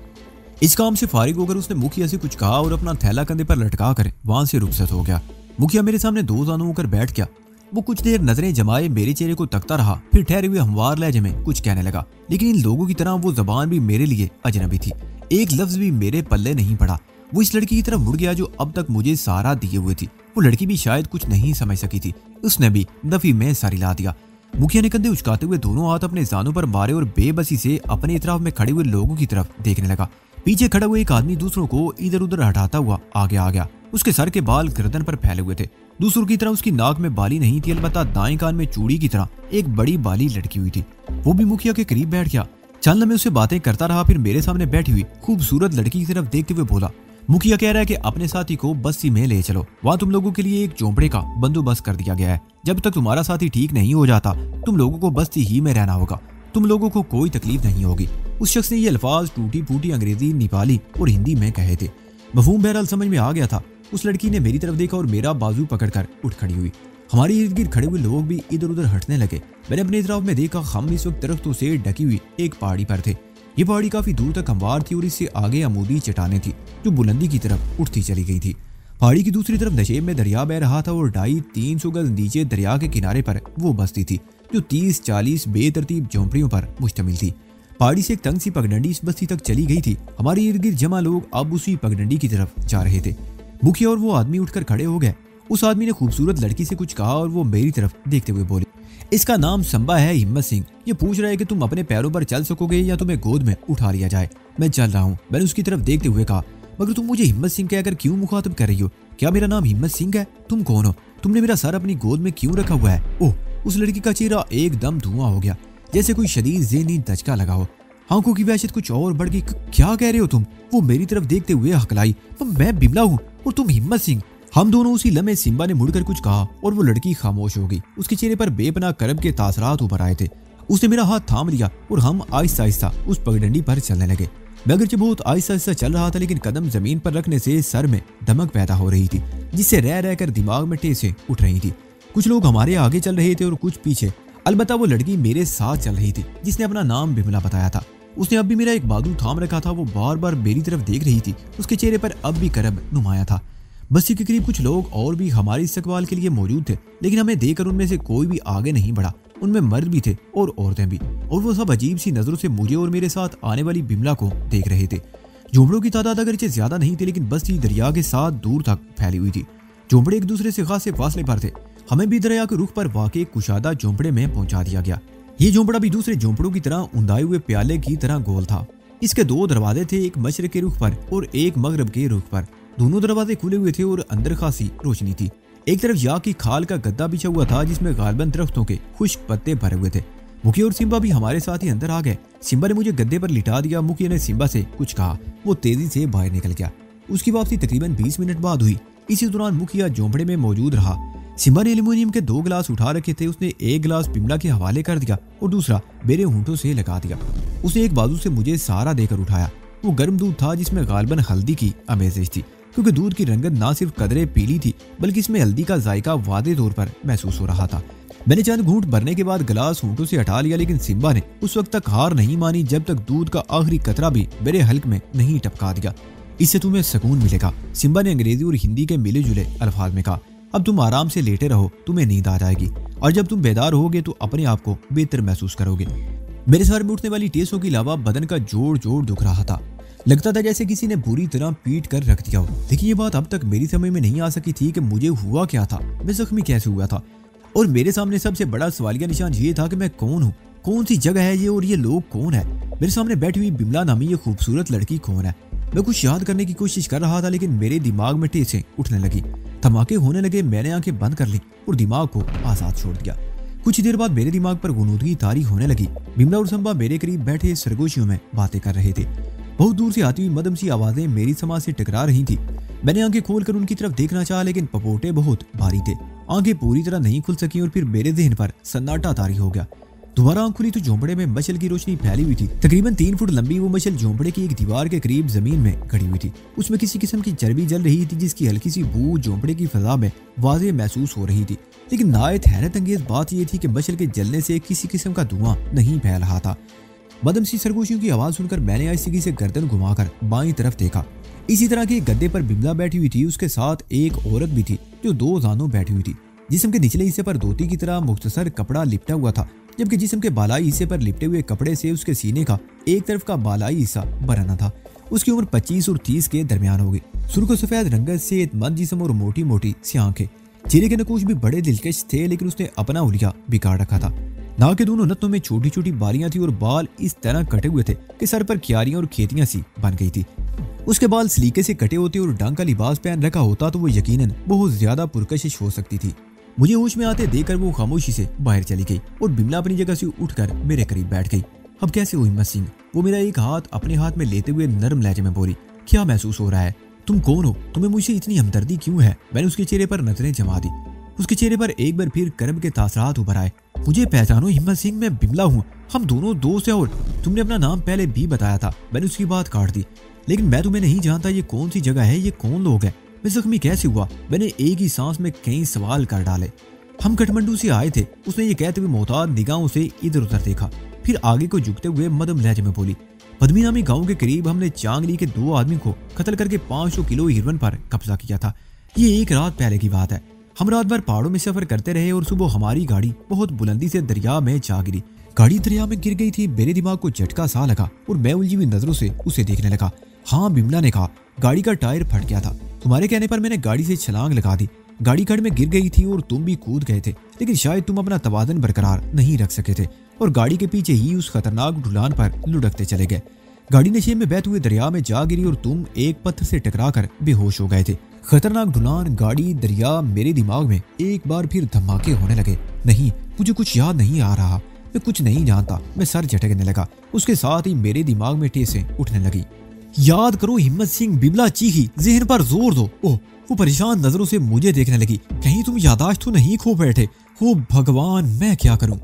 इस काम से फारिग होकर उसने मुखिया से कुछ कहा और अपना थैला कंधे पर लटका कर वहां से रुखसत हो गया। मुखिया मेरे सामने दो जानू होकर बैठ गया। वो कुछ देर नजरें जमाए मेरे चेहरे को तकता रहा, फिर ठहरे हुए हमवार लहजे में कुछ कहने लगा, लेकिन इन लोगों की तरह वो जबान भी मेरे लिए अजनबी थी। एक लफ्ज भी मेरे पल्ले नहीं पड़ा। वो इस लड़की की तरफ मुड़ गया जो अब तक मुझे सहारा दिए हुए थी। वो लड़की भी शायद कुछ नहीं समझ सकी थी, उसने भी दफी में सर हिला दिया। मुखिया ने कंधे उचकाते हुए दोनों हाथ अपने जानों पर मारे और बेबसी से अपने इतराफ में खड़े हुए लोगों की तरफ देखने लगा। पीछे खड़ा हुआ एक आदमी दूसरों को इधर उधर हटाता हुआ आगे आ गया। उसके सर के बाल गर्दन पर फैले हुए थे। दूसरों की तरह उसकी नाक में बाली नहीं थी, अलबत्ता दाएं कान में चूड़ी की तरह एक बड़ी बाली लटकी हुई थी। वो भी मुखिया के करीब बैठ गया। चंद लम्हे उससे बातें करता रहा, फिर मेरे सामने बैठी हुई खूबसूरत लड़की की तरफ देखते हुए बोला, मुखिया कह रहा है कि अपने साथी को बस्ती में ले चलो, वहाँ तुम लोगों के लिए एक झोंपड़े का बंदोबस्त कर दिया गया है। जब तक तुम्हारा साथी ठीक नहीं हो जाता तुम लोगों को बस्ती ही में रहना होगा, तुम लोगों को कोई तकलीफ नहीं होगी। उस शख्स ने ये अल्फाज टूटी फूटी अंग्रेजी, नेपाली और हिंदी में कहे थे। मफहूम बहरहाल समझ में आ गया था। उस लड़की ने मेरी तरफ देखा और मेरा बाजू पकड़कर उठ खड़ी हुई। हमारे इर्द गिर्द खड़े हुए लोग भी इधर उधर हटने लगे। मैंने अपने इतराफ में देखा, हम इस वक्त दरख्तों से ढकी हुई एक पहाड़ी पर थे। ये पहाड़ी काफी दूर तक हमवार थी और इससे आगे अमूदी चट्टानें थी जो बुलंदी की तरफ उठती चली गई थी। पहाड़ी की दूसरी तरफ नशेब में दरिया बह रहा था और 250-300 गज नीचे दरिया के किनारे पर वो बस्ती थी जो 30-40 बेतरतीब झोंपड़ियों पर मुश्तमिल थी। पहाड़ी से एक तंग सी पगडंडी इस बस्ती तक चली गई थी। हमारे इर्द गिर्द जमा लोग अब उसी पगडंडी की तरफ जा रहे थे। मुखिया और वो आदमी उठकर खड़े हो गए। उस आदमी ने खूबसूरत लड़की से कुछ कहा और वो मेरी तरफ देखते हुए बोली, इसका नाम संबा है, हिम्मत सिंह। ये पूछ रहा है कि तुम अपने पैरों पर चल सकोगे या तुम्हें गोद में उठा लिया जाए। मैं चल रहा हूँ, मैंने उसकी तरफ देखते हुए कहा, मगर तुम मुझे हिम्मत सिंह कहकर क्यों मुखातिब कर रही हो? क्या मेरा नाम हिम्मत सिंह है? तुम कौन हो? तुमने मेरा सर अपनी गोद में क्यों रखा हुआ है? ओह, उस लड़की का चेहरा एकदम धुआं हो गया, जैसे कोई शदीद ज़हनी धचका लगा हो। आंखों की वहशत कुछ और बढ़ गई। क्या कह रहे हो तुम? वो मेरी तरफ देखते हुए हकलाई, मैं बिमला हूँ और तुम हिम्मत सिंह। हम दोनों उसी लम्हे सिम्बा ने मुड़कर कुछ कहा और वो लड़की खामोश हो गई। उसके चेहरे पर बेपनाह करब के तासरात उभर आए थे। उसने मेरा हाथ थाम लिया और हम आहिस्ता आहिस्ता उस पगडंडी पर चलने लगे। मैं अगरचे बहुत आहिस्ता आहिस्ता चल रहा था, लेकिन कदम जमीन पर रखने से सर में दमक पैदा हो रही थी, जिससे रह रहकर दिमाग में टेसें उठ रही थी। कुछ लोग हमारे आगे चल रहे थे और कुछ पीछे। अलबत्ता वो लड़की मेरे साथ चल रही थी जिसने अपना नाम बिमला बताया था। उसने अब भी मेरा एक बाजू थाम रखा था। वो बार बार मेरी तरफ देख रही थी। उसके चेहरे पर अब भी करब नुमाया था। बस्ती के करीब कुछ लोग और भी हमारे इस्तकबाल के लिए मौजूद थे, लेकिन हमें देखकर उनमें से कोई भी आगे नहीं बढ़ा। उनमें मर्द भी थे और औरतें भी, और वो सब अजीब सी नजरों से मुझे और मेरे साथ आने वाली बिमला को देख रहे थे। झोंपड़ों की तादाद अगरचे ज्यादा नहीं थी, लेकिन बस्ती दरिया के साथ दूर तक फैली हुई थी। झोंपड़े एक दूसरे से खासे फासले पर थे। हमें भी दरिया के रुख पर वाक़ कुशादा झोंपड़े में पहुंचा दिया गया। ये झोंपड़ा भी दूसरे झोंपड़ों की तरह उंधाए हुए प्याले की तरह गोल था। इसके 2 दरवाजे थे, एक मशरिक के रुख पर और एक मगरब के रुख पर। दोनों दरवाजे खुले हुए थे और अंदर खासी रोशनी थी। एक तरफ या की खाल का गद्दा बिछा हुआ था जिसमें गालबन दरख्तों के खुश्क पत्ते भरे हुए थे। मुखिया और सिम्बा भी हमारे साथ ही अंदर आ गए। सिम्बा ने मुझे गद्दे पर लिटा दिया। मुखिया ने सिम्बा से कुछ कहा। वो तेजी से बाहर निकल गया। उसकी वापसी तकरीबन 20 मिनट बाद हुई। इसी दौरान मुखिया झोंपड़े में मौजूद रहा। सिम्बा ने एल्यूमिनियम के 2 गिलास उठा रखे थे। उसने एक गिलास बिमला के हवाले कर दिया और दूसरा मेरे होंठों से लगा दिया। उसने एक बाजू से मुझे सहारा देकर उठाया। वो गर्म दूध था जिसमें गालबन हल्दी की आमेज़श थी, क्योंकि दूध की रंगत ना सिर्फ कदरे पीली थी बल्कि इसमें हल्दी का जायका वादे तौर पर महसूस हो रहा था। मैंने चंद घूंट भरने के बाद गिलास होंठों से हटा लिया, लेकिन सिम्बा ने उस वक्त तक हार नहीं मानी जब तक दूध का आखिरी कतरा भी मेरे हल्क में नहीं टपका दिया। इससे तुम्हें सुकून मिलेगा, सिम्बा ने अंग्रेजी और हिंदी के मिले जुले अल्फाज में कहा। अब तुम आराम से लेटे रहो, तुम्हें नींद आ जाएगी और जब तुम बेदार होगे तो अपने आप को बेहतर महसूस करोगे। मेरे सर में उठने वाली टेसों के अलावा बदन का जोड़ जोड़ दुख रहा था। लगता था जैसे किसी ने बुरी तरह पीट कर रख दिया हो। लेकिन ये बात अब तक मेरी समझ में नहीं आ सकी थी कि मुझे हुआ क्या था, मैं जख्मी कैसे हुआ था। और मेरे सामने सबसे बड़ा सवालिया निशान ये था कि मैं कौन हूँ, कौन सी जगह है ये और ये लोग कौन है। मेरे सामने बैठी हुई बिमला नामी ये खूबसूरत लड़की कौन है। मैं कुछ याद करने की कोशिश कर रहा था, लेकिन मेरे दिमाग में टेसें उठने लगी, धमाके होने लगे। मैंने आंखें बंद कर ली और दिमाग को आजाद छोड़ दिया। कुछ देर बाद मेरे दिमाग पर गुनूदगी तारी होने लगी। बिमला और संबा मेरे करीब बैठे सरगोशियों में बातें कर रहे थे। बहुत दूर से आती हुई मदम सी आवाजें मेरी समाज से टकरा रही थी। मैंने आंखें खोलकर उनकी तरफ देखना चाहा, लेकिन पपोटे बहुत भारी थे। आंखें पूरी तरह नहीं खुल सकी और फिर मेरे ज़हन पर सन्नाटा तारी हो गया। दोबारा आंख खुली तो झोंपड़े में मशल की रोशनी फैली हुई थी। तकरीबन 3 फुट लंबी वो मशल झोंपड़े की एक दीवार के करीब जमीन में खड़ी हुई थी। उसमें किसी किस्म की चर्बी जल रही थी, जिसकी हल्की सी बू झोंपड़े की फजा में वाज़ेह महसूस हो रही थी। लेकिन नायत हैरत अंगेज बात यह थी कि मशल के जलने से किसी किस्म का धुआं नहीं फैल रहा था। मदम सी सरगोशियों की आवाज सुनकर मैंने आहिस्तेगी से गर्दन घुमाकर बाईं तरफ देखा। इसी तरह के गद्दे पर बिमला बैठी हुई थी। उसके साथ एक औरत भी थी जो 2 जानों बैठी हुई थी। जिस्म के निचले हिस्से पर धोती की तरह मुख्तसर कपड़ा लिपटा हुआ था, जबकि जिस्म के बालाई हिस्से पर लिपटे हुए कपड़े से उसके सीने का एक तरफ का बालाई हिस्सा बराना था उसकी उम्र 25 और 30 के दरमियान होगी। सुर्ख और सफेद रंगत से मंद जिस्म और मोटी मोटी सी आंखें। चेहरे के नकूश भी बड़े दिलकश थे, लेकिन उसने अपना हुलिया बिगाड़ रखा था। नाक के दोनों नथनों में छोटी छोटी बालियां थी और बाल इस तरह कटे हुए थे कि सर पर क्यारियां और खेतियां सी बन गई थी। उसके बाल सलीके से कटे होते और ढंग का लिबास पहन रखा होता तो वो यकीनन बहुत ज्यादा पुरकशिश हो सकती थी। मुझे होश में आते देखकर वो खामोशी से बाहर चली गई और बिमला अपनी जगह से उठकर मेरे करीब बैठ गई। अब कैसे हो हिम्मत सिंह? वो मेरा एक हाथ अपने हाथ में लेते हुए नरम लहजे में बोली। क्या महसूस हो रहा है? तुम कौन हो? तुम्हें मुझसे इतनी हमदर्दी क्यों है? मैंने उसके चेहरे पर नजरें जमा दी। उसके चेहरे पर एक बार फिर कर्म के तासरात उभर आए। मुझे पहचानो हिम्मत सिंह, मैं बिमला हूँ। हम दोनों दोस्त हैं और तुमने अपना नाम पहले भी बताया था। मैंने उसकी बात काट दी। लेकिन मैं तुम्हें नहीं जानता। ये कौन सी जगह है? ये कौन लोग हैं? मैं जख्मी कैसे हुआ? मैंने एक ही सांस में कई सवाल कर डाले। हम काठमांडू से आए थे, उसने ये कहते हुए मोहताज निगाहों से इधर उधर देखा, फिर आगे को झुकते हुए मदम लहजे में बोली। पद्मी नामी गांव के करीब हमने चांगली के 2 आदमी को कत्ल करके 500 किलो हीरोइन पर कब्जा किया था। ये एक रात पहले की बात है। हम रात भर पहाड़ों में सफर करते रहे और सुबह हमारी गाड़ी बहुत बुलंदी से दरिया में जा गिरी। गाड़ी दरिया में गिर गई थी। मेरे दिमाग को झटका सा लगा और मैं उलझी हुई नजरों से उसे देखने लगा। हाँ, बिमला ने कहा, गाड़ी का टायर फट गया था। तुम्हारे कहने पर मैंने गाड़ी से छलांग लगा दी। गाड़ी खड्ड में गिर गई थी और तुम भी कूद गए थे, लेकिन शायद तुम अपना तवाज़ुन बरकरार नहीं रख सके थे और गाड़ी के पीछे ही उस खतरनाक ढुलान पर लुढ़कते चले गए। गाड़ी नशे में बहते हुए दरिया में जा गिरी और तुम एक पत्थर से टकराकर बेहोश हो गए थे। खतरनाक ढुलान, गाड़ी, दरिया, मेरे दिमाग में एक बार फिर धमाके होने लगे। नहीं, मुझे कुछ याद नहीं आ रहा। मैं कुछ नहीं जानता। मैं सर झटकने लगा। उसके साथ ही मेरे दिमाग में ठेसें उठने लगी। याद करो हिम्मत सिंह, बिमला चीखी। जहन पर जोर दो। ओह, वो परेशान नजरों से मुझे देखने लगी। कहीं तुम यादाश्त तो नहीं खो बैठे हो? भगवान, मैं क्या करूं?